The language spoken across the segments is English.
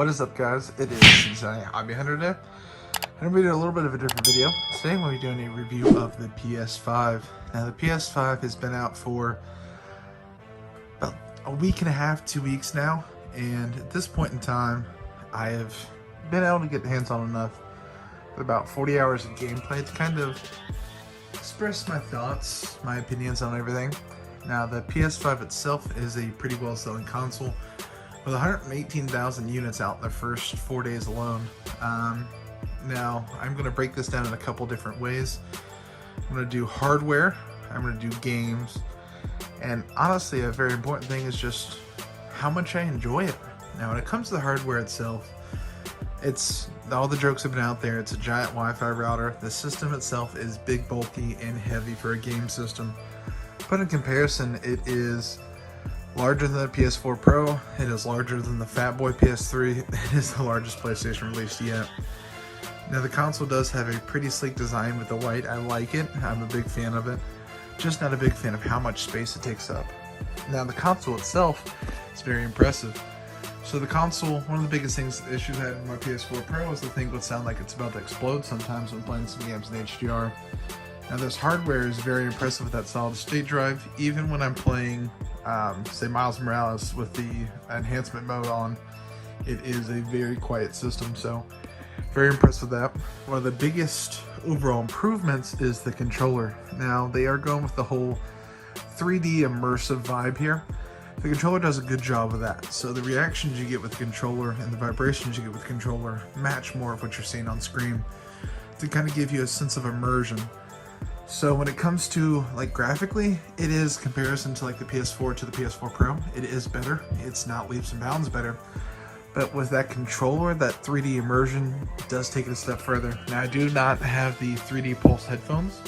What is up, guys? It is Cincinnati Hobby Hunter today. And I'm going to do a little bit of a different video. Today we'll be doing a review of the PS5. Now the PS5 has been out for about a week and a half, 2 weeks now. And at this point in time, I have been able to get hands on enough with about 40 hours of gameplay to kind of express my thoughts, my opinions on everything. Now the PS5 itself is a pretty well selling console with 118,000 units out in the first 4 days alone. Now I'm going to break this down in a couple different ways. I'm going to do hardware, I'm going to do games, and honestly a very important thing is just how much I enjoy it. Now when it comes to the hardware itself, it's all the jokes have been out there. It's a giant Wi-Fi router. The system itself is big, bulky, and heavy for a game system. But in comparison, it is larger than the PS4 Pro. It is larger than the Fat Boy PS3. It is the largest PlayStation released yet. Now the console does have a pretty sleek design with the white. I like it. I'm a big fan of it. Just not a big fan of how much space it takes up. Now the console itself is very impressive. So the console, one of the biggest issues I had in my PS4 Pro is the thing would sound like it's about to explode sometimes when playing some games in HDR. Now this hardware is very impressive with that solid state drive. Even when I'm playing, say Miles Morales with the enhancement mode on, it is a very quiet system, so very impressed with that. One of the biggest overall improvements is the controller. Now they are going with the whole 3D immersive vibe here. The controller does a good job of that. So the reactions you get with the controller and the vibrations you get with the controller match more of what you're seeing on screen to kind of give you a sense of immersion. So when it comes to like graphically, it is comparison to like the PS4 to the PS4 Pro. It is better. It's not leaps and bounds better. But with that controller, that 3D immersion does take it a step further. Now I do not have the 3D Pulse headphones.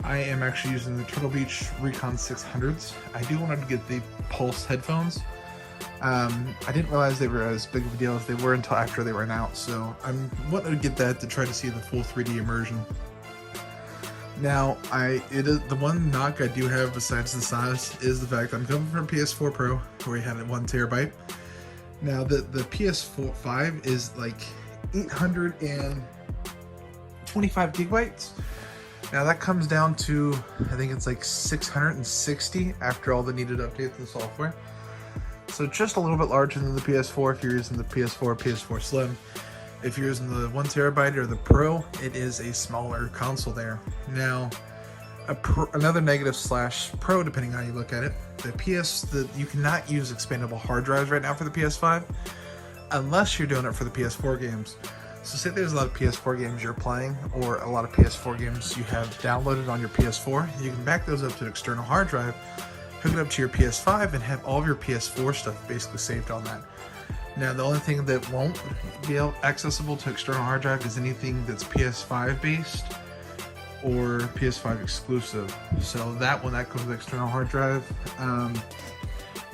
I am actually using the Turtle Beach Recon 600s. I do want to get the Pulse headphones. I didn't realize they were as big of a deal as they were until after they were announced. So I'm wanting to get that to try to see the full 3D immersion. Now, it is the one knock I do have besides the size is the fact I'm coming from PS4 Pro where he had it 1 terabyte. Now the PS4 5 is like 825 gigabytes. Now that comes down to, I think it's like 660 after all the needed updates in the software. So just a little bit larger than the PS4 if you're using the PS4, PS4 Slim. If you're using the 1 terabyte or the Pro, it is a smaller console there. Now, another negative slash pro, depending on how you look at it, you cannot use expandable hard drives right now for the PS5 unless you're doing it for the PS4 games. So say there's a lot of PS4 games you're playing or a lot of PS4 games you have downloaded on your PS4, you can back those up to an external hard drive, hook it up to your PS5 and have all of your PS4 stuff basically saved on that. Now the only thing that won't be accessible to external hard drive is anything that's PS5 based or PS5 exclusive. So that one, that goes to the external hard drive.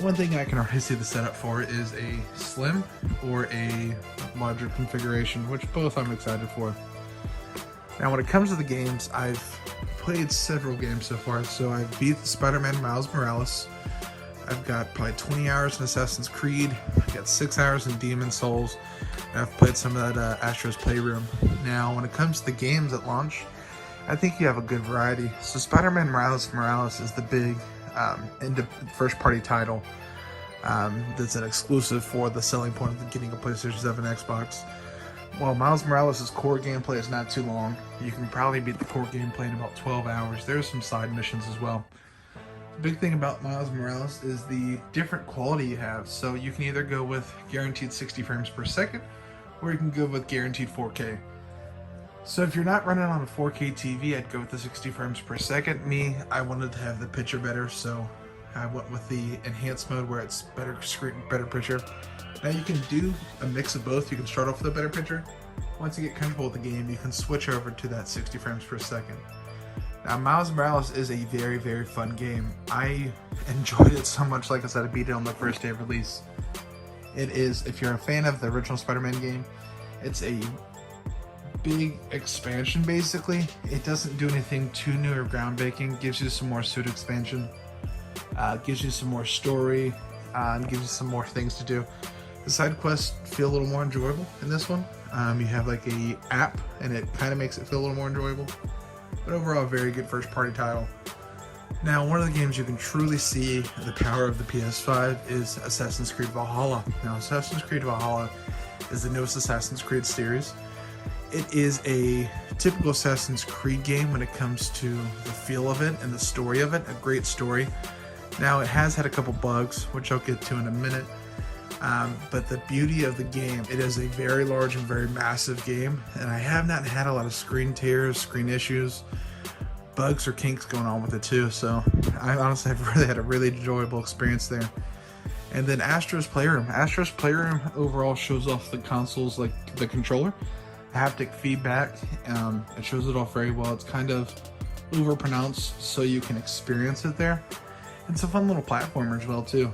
One thing I can already see the setup for is a slim or a larger configuration, which both I'm excited for. Now when it comes to the games, I've played several games so far. So I've beat Spider-Man Miles Morales. I've got probably 20 hours in Assassin's Creed. I've got 6 hours in Demon's Souls. And I've played some of that Astro's Playroom. Now when it comes to the games at launch, I think you have a good variety. So Spider-Man Miles Morales is the big first-party title that's an exclusive for the selling point of getting a PlayStation 7 Xbox. While Miles Morales' core gameplay is not too long, you can probably beat the core gameplay in about 12 hours. There's some side missions as well. The big thing about Miles Morales is the different quality you have. So you can either go with guaranteed 60 frames per second, or you can go with guaranteed 4K. So if you're not running on a 4K TV, I'd go with the 60 frames per second. I wanted to have the picture better, so I went with the enhanced mode where it's better screen, better picture. Now you can do a mix of both. You can start off with a better picture. Once you get comfortable with the game, you can switch over to that 60 frames per second. Now Miles Morales is a very, very fun game. I enjoyed it so much, like I said, I beat it on the first day of release. It is, if you're a fan of the original Spider-Man game, it's a big expansion basically. It doesn't do anything too new or groundbreaking, gives you some more suit expansion, gives you some more story, and gives you some more things to do. The side quests feel a little more enjoyable in this one. You have like a app, and it kind of makes it feel a little more enjoyable. But overall, a very good first party title. Now, one of the games you can truly see the power of the PS5 is Assassin's Creed Valhalla. Now, Assassin's Creed Valhalla is the newest Assassin's Creed series. It is a typical Assassin's Creed game when it comes to the feel of it and the story of it. A great story. Now, it has had a couple bugs, which I'll get to in a minute. But the beauty of the game, it is a very large and very massive game, and I have not had a lot of screen tears, screen issues, bugs or kinks going on with it too, so I honestly have really had a really enjoyable experience there. And then Astro's Playroom. Astro's Playroom overall shows off the consoles, like the controller, haptic feedback. It shows it off very well. It's kind of overpronounced so you can experience it there. It's a fun little platformer as well too.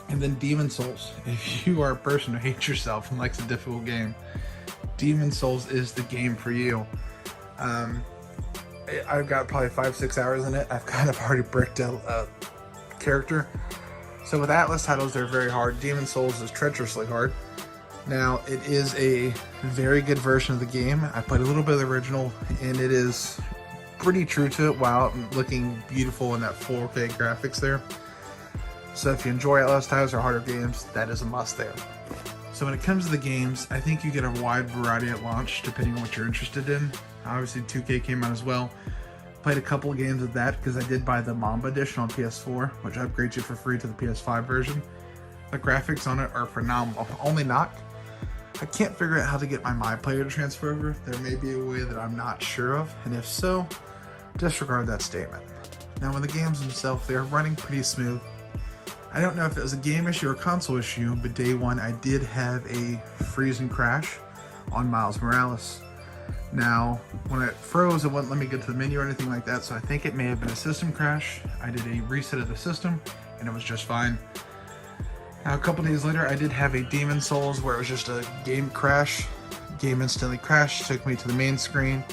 And then Demon's Souls. If you are a person who hates yourself and likes a difficult game, Demon's Souls is the game for you. I've got probably 5-6 hours in it. I've kind of already bricked a character. So with Atlas titles, they're very hard. Demon's Souls is treacherously hard. Now, it is a very good version of the game. I played a little bit of the original, and it is pretty true to it while looking beautiful in that 4K graphics there. So if you enjoy Atlas titles or harder games, that is a must there. So when it comes to the games, I think you get a wide variety at launch depending on what you're interested in. Obviously 2K came out as well. Played a couple of games of that because I did buy the Mamba edition on PS4, which upgrades you for free to the PS5 version. The graphics on it are phenomenal. Only knock, I can't figure out how to get my player to transfer over. There may be a way that I'm not sure of, and if so, disregard that statement. Now when the games themselves, they're running pretty smooth. I don't know if it was a game issue or console issue, but day one I did have a freeze and crash on Miles Morales. Now, when it froze, it wouldn't let me get to the menu or anything like that, so I think it may have been a system crash. I did a reset of the system, and it was just fine. Now, a couple days later, I did have a Demon's Souls where it was just a game crash. Game instantly crashed, took me to the main screen,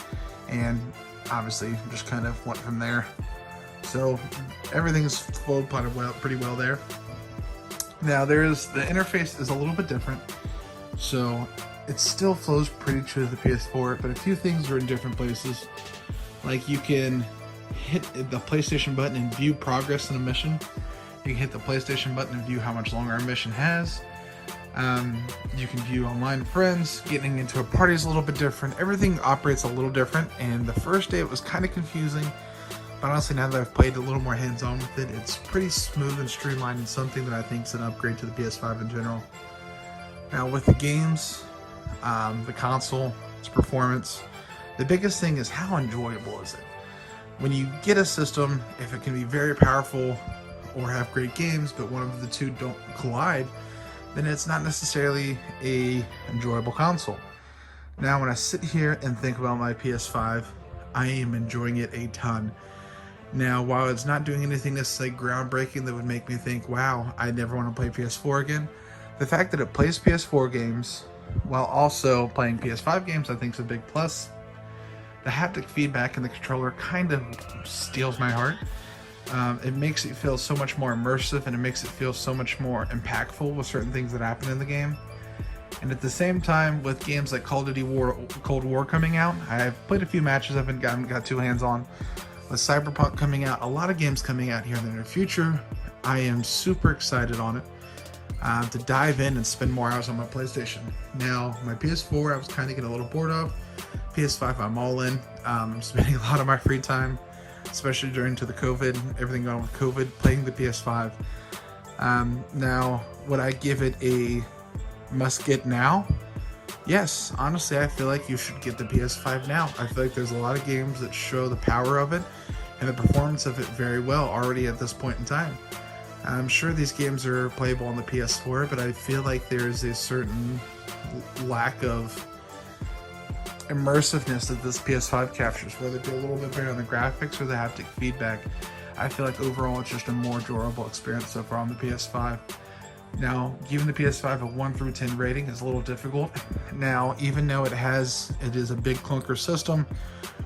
and obviously just kind of went from there. So everything's flowed pretty well there. Now the interface is a little bit different, so it still flows pretty true to the PS4, but a few things are in different places. Like you can hit the PlayStation button and view progress in a mission. You can hit the PlayStation button and view how much longer a mission has. You can view online friends. Getting into a party is a little bit different. Everything operates a little different, and the first day it was kind of confusing. But honestly, now that I've played a little more hands-on with it, it's pretty smooth and streamlined, and something that I think is an upgrade to the PS5 in general. Now with the games, the console, its performance, the biggest thing is how enjoyable is it? When you get a system, if it can be very powerful or have great games, but one of the two don't collide, then it's not necessarily a enjoyable console. Now when I sit here and think about my PS5, I am enjoying it a ton. Now, while it's not doing anything necessarily groundbreaking that would make me think, wow, I never want to play PS4 again, the fact that it plays PS4 games while also playing PS5 games, I think is a big plus. The haptic feedback in the controller kind of steals my heart. It makes it feel so much more immersive, and it makes it feel so much more impactful with certain things that happen in the game. And at the same time, with games like Call of Duty Cold War coming out, I've played a few matches I haven't got two hands on. With Cyberpunk coming out, a lot of games coming out here in the near future, I am super excited on it to dive in and spend more hours on my PlayStation. Now, my PS4 I was kind of getting a little bored of. PS5 I'm all in. I'm spending a lot of my free time, especially during the COVID, everything going on with COVID, playing the PS5. Now, would I give it a must get now? Yes, honestly, I feel like you should get the PS5 now. I feel like there's a lot of games that show the power of it and the performance of it very well already at this point in time. I'm sure these games are playable on the PS4, but I feel like there's a certain lack of immersiveness that this PS5 captures, whether it be a little bit better on the graphics or the haptic feedback. I feel like overall it's just a more enjoyable experience so far on the PS5. Now, giving the PS5 a 1 through 10 rating is a little difficult. Now, even though it is a big clunker system,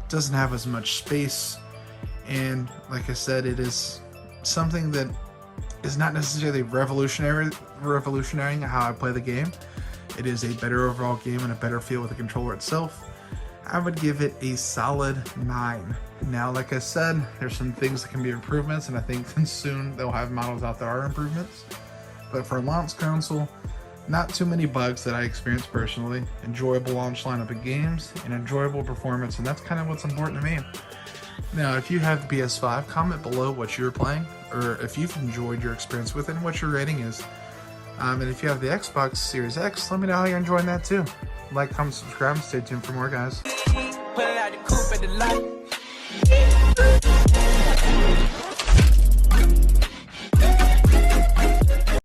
doesn't have as much space, and like I said, it is something that is not necessarily revolutionary how I play the game. It is a better overall game and a better feel with the controller itself. I would give it a solid 9. Now, like I said, there's some things that can be improvements, and I think soon they'll have models out that are improvements. But for a launch console, not too many bugs that I experienced personally. Enjoyable launch lineup of games and enjoyable performance, and that's kind of what's important to me. Now, if you have the PS5, comment below what you're playing, or if you've enjoyed your experience with it and what your rating is. And if you have the Xbox Series X, let me know how you're enjoying that too. Like, comment, subscribe, and stay tuned for more, guys.